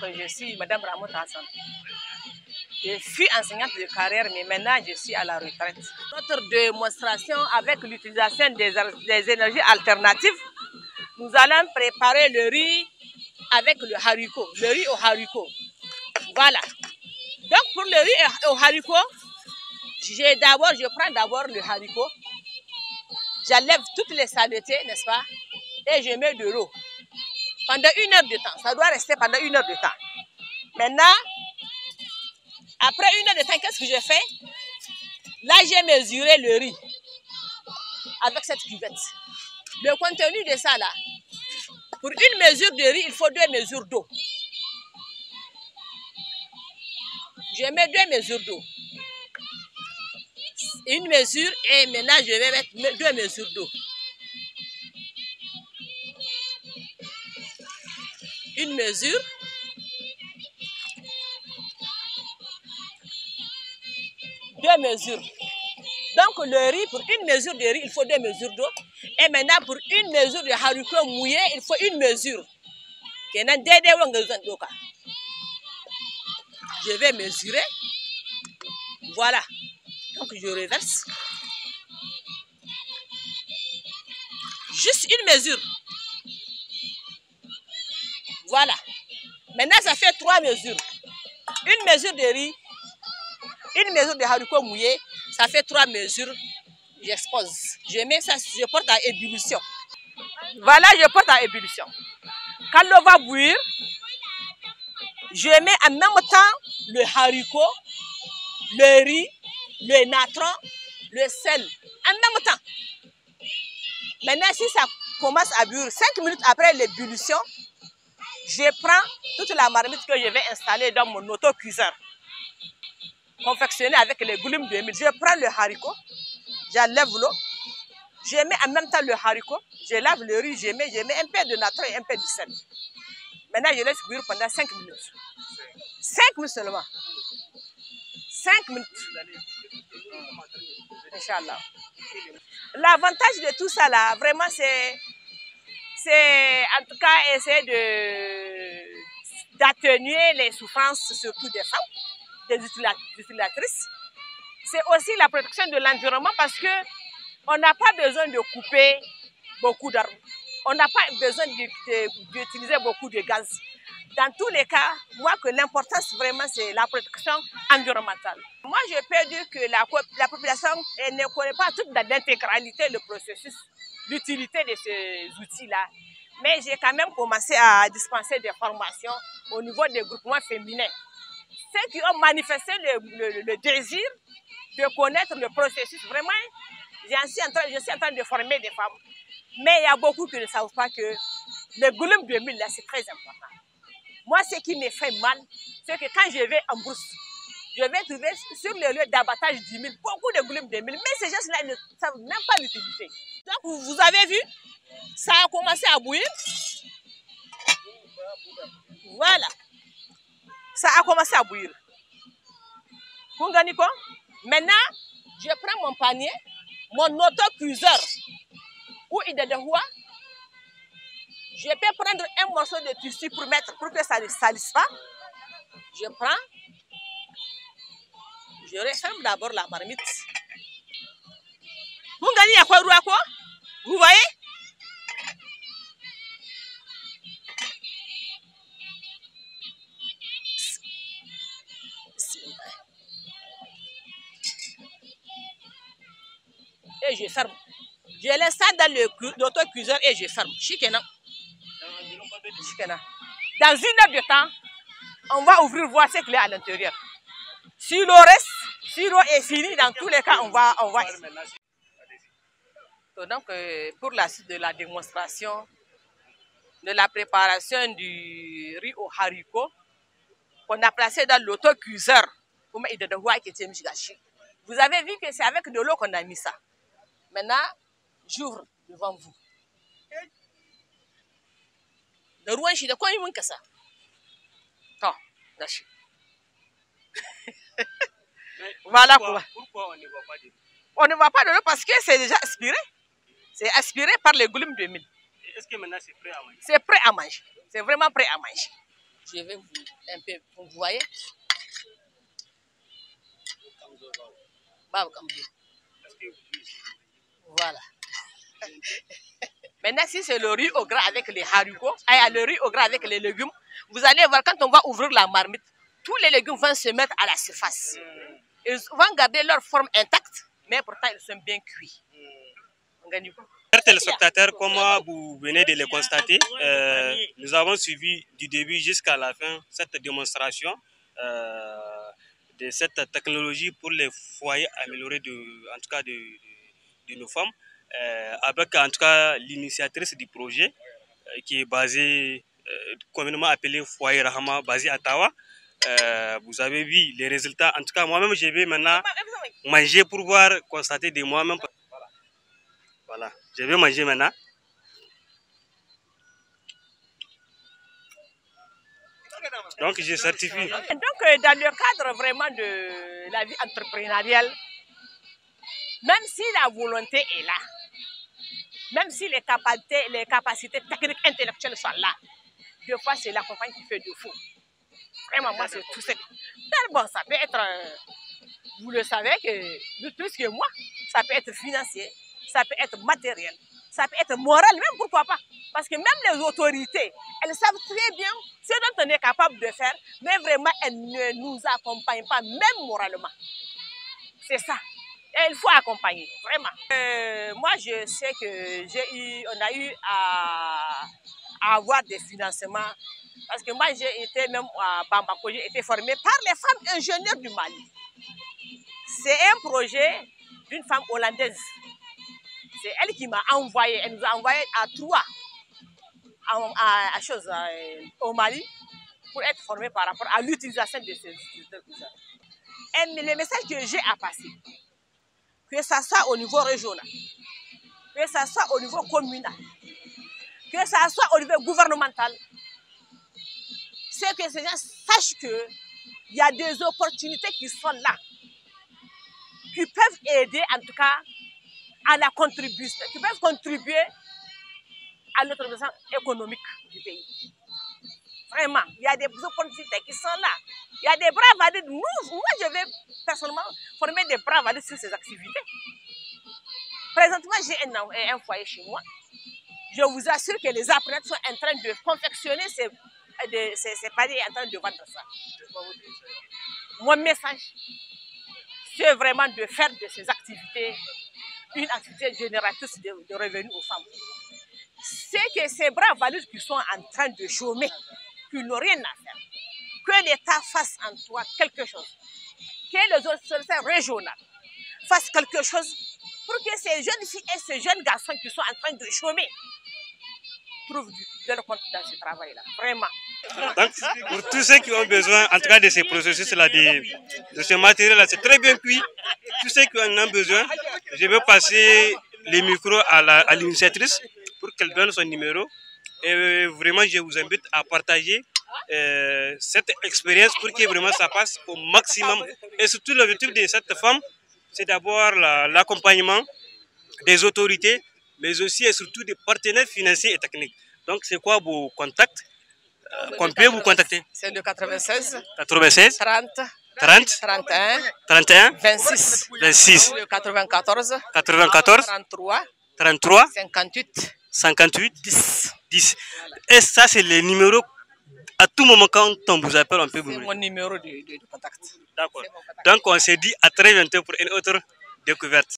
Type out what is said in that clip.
Je suis Madame Ramot Hassan. Je suis enseignante de carrière, mais maintenant je suis à la retraite. Notre démonstration avec l'utilisation des énergies alternatives, nous allons préparer le riz avec le haricot, le riz au haricot. Voilà. Donc pour le riz au haricot, je prends d'abord le haricot, j'enlève toutes les saletés, n'est-ce pas, et je mets de l'eau. Pendant 1 heure de temps, ça doit rester pendant 1 heure de temps. Maintenant, après 1 heure de temps, qu'est-ce que je fais? Là, j'ai mesuré le riz avec cette cuvette. Le contenu de ça, là, pour 1 mesure de riz, il faut 2 mesures d'eau. Je mets 2 mesures d'eau. 1 mesure et maintenant, je vais mettre 2 mesures d'eau. 1 mesure. 2 mesures. Donc le riz, pour 1 mesure de riz, il faut 2 mesures d'eau. Et maintenant, pour 1 mesure de haricot mouillé, il faut 1 mesure. Je vais mesurer. Voilà. Donc je reverse. Juste 1 mesure. Voilà. Maintenant, ça fait 3 mesures. 1 mesure de riz, 1 mesure de haricot mouillé, ça fait 3 mesures. J'expose. Je mets ça, je porte à ébullition. Voilà, je porte à ébullition. Quand l'eau va bouillir, je mets en même temps le haricot, le riz, le natron, le sel. En même temps. Maintenant, si ça commence à bouillir, 5 minutes après l'ébullition, je prends toute la marmite que je vais installer dans mon autocuiseur, confectionné avec les Goulim 2000. Je prends le haricot, j'enlève l'eau, je mets en même temps le haricot, je lave le riz, je mets un peu de natron et un peu de sel. Maintenant, je laisse bouillir pendant 5 minutes. 5 minutes seulement. 5 minutes. Inch'Allah. L'avantage de tout ça, là, vraiment, c'est en tout cas essayer d'atténuer les souffrances, surtout des femmes, des utilisatrices. C'est aussi la protection de l'environnement parce qu'on n'a pas besoin de couper beaucoup d'arbres. On n'a pas besoin d'utiliser beaucoup de gaz. Dans tous les cas, moi, que l'importance vraiment, c'est la protection environnementale. Moi, je peux dire que la population ne connaît pas toute l'intégralité le processus, l'utilité de ces outils-là. Mais j'ai quand même commencé à dispenser des formations au niveau des groupements féminins. Ceux qui ont manifesté le désir de connaître le processus, vraiment, je suis en train de former des femmes. Mais il y a beaucoup qui ne savent pas que le Goulim 2000, là, c'est très important. Moi, ce qui me fait mal, c'est que quand je vais en brousse, je vais trouver sur le lieu d'abattage 10 000, beaucoup de Goulim 2000. Mais ces gens-là ne savent même pas l'utilité. Donc, vous avez vu, ça a commencé à bouillir. Voilà. Ça a commencé à bouillir. Vous gagnez quoi? Maintenant, je prends mon panier, mon autocuiseur, où il est de roi. Je peux prendre un morceau de tissu pour que ça ne salisse pas. Je prends. Je referme d'abord la marmite. Vous gagnez à quoi? Vous voyez? Et je ferme. Je laisse ça dans l'autocuiseur et je ferme. Chikena. Dans 1 heure de temps, on va ouvrir voir ce qu'il y a à l'intérieur. Si l'eau reste, si l'eau est finie, dans tous les cas, on va. Donc, pour la suite de la démonstration de la préparation du riz au haricot, qu'on a placé dans l'autocuiseur, vous avez vu que c'est avec de l'eau qu'on a mis ça. Maintenant, j'ouvre devant vous. Le roi est de quoi il manque ça? Voilà pourquoi on ne voit pas de l'eau. On ne voit pas de l'eau parce que c'est déjà aspiré. C'est aspiré par les Goulim 2000. Est-ce que maintenant c'est prêt à manger? C'est prêt à manger. C'est vraiment prêt à manger. Je vais vous un peu, vous voyez. Voilà. Maintenant, si c'est le riz au gras avec les haricots, le riz au gras avec les légumes, vous allez voir quand on va ouvrir la marmite, tous les légumes vont se mettre à la surface. Ils vont garder leur forme intacte, mais pourtant ils sont bien cuits. Chers téléspectateurs, comme vous venez de le constater, nous avons suivi du début jusqu'à la fin cette démonstration de cette technologie pour les foyers améliorés en tout cas de nos femmes, avec en tout cas l'initiatrice du projet qui est basée, communément appelée Foyer Rahama, basée à Tawa. Vous avez vu les résultats. En tout cas, moi-même, je vais maintenant manger pour voir, constater de moi-même. Voilà, je vais manger maintenant. Donc, je certifie. Donc, dans le cadre vraiment de la vie entrepreneuriale, même si la volonté est là, même si les capacités techniques, intellectuelles sont là, des fois, c'est la compagnie qui fait défaut. Vraiment, moi, c'est tout ça. Mais bon, ça peut être, vous le savez, que plus que moi, ça peut être financier, ça peut être matériel, ça peut être moral, même pourquoi pas. Parce que même les autorités, elles savent très bien ce dont on est capable de faire, mais vraiment, elles ne nous accompagnent pas, même moralement. C'est ça. Et il faut accompagner, vraiment. Moi, je sais que on a eu à avoir des financements. Parce que moi, j'ai été même à Bamako, j'ai été formée par les femmes ingénieures du Mali. C'est un projet d'une femme hollandaise. C'est elle qui m'a envoyé, elle nous a envoyé à Troyes, au Mali, pour être formée par rapport à l'utilisation de ces outils. Et les messages que j'ai à passer, que ce soit au niveau régional, que ce soit au niveau communal, que ce soit au niveau gouvernemental, c'est que ces gens sachent qu'il y a des opportunités qui sont là, qui peuvent aider en tout cas à la contribution, qui peuvent contribuer à l'autonomisation économique du pays. Vraiment, il y a des opportunités qui sont là. Il y a des bras valides. Moi, je vais personnellement former des bras valides sur ces activités. Présentement, j'ai un foyer chez moi. Je vous assure que les apprenants sont en train de confectionner ces paniers, en train de vendre ça. Mon message, c'est vraiment de faire de ces activités une activité génératrice de revenus aux femmes. C'est que ces bras valides qui sont en train de chômer, qui n'ont rien à faire, que l'État fasse en toi quelque chose, que les autorités régionales fassent quelque chose pour que ces jeunes filles et ces jeunes garçons qui sont en train de chômer trouvent de leur compte dans ce travail-là, vraiment. Donc, pour tous ceux qui ont besoin, en tout cas, de ces processus-là, de ce matériel-là, c'est très bien cuit. Tous ceux qui en ont besoin, je vais passer les micros à l'initiatrice pour qu'elle donne son numéro. Et vraiment, je vous invite à partager cette expérience pour que vraiment ça passe au maximum. Et surtout, l'objectif de cette femme, c'est d'avoir l'accompagnement des autorités, mais aussi et surtout des partenaires financiers et techniques. Donc, c'est quoi vos contacts qu'on peut vous contacter? C'est le 96 30 31 26 le 94 33 58 10. Et ça, c'est le numéro. À tout moment, quand on vous appelle, on peut vous. C'est mon numéro de contact. D'accord. Donc, on se dit à très bientôt pour une autre découverte.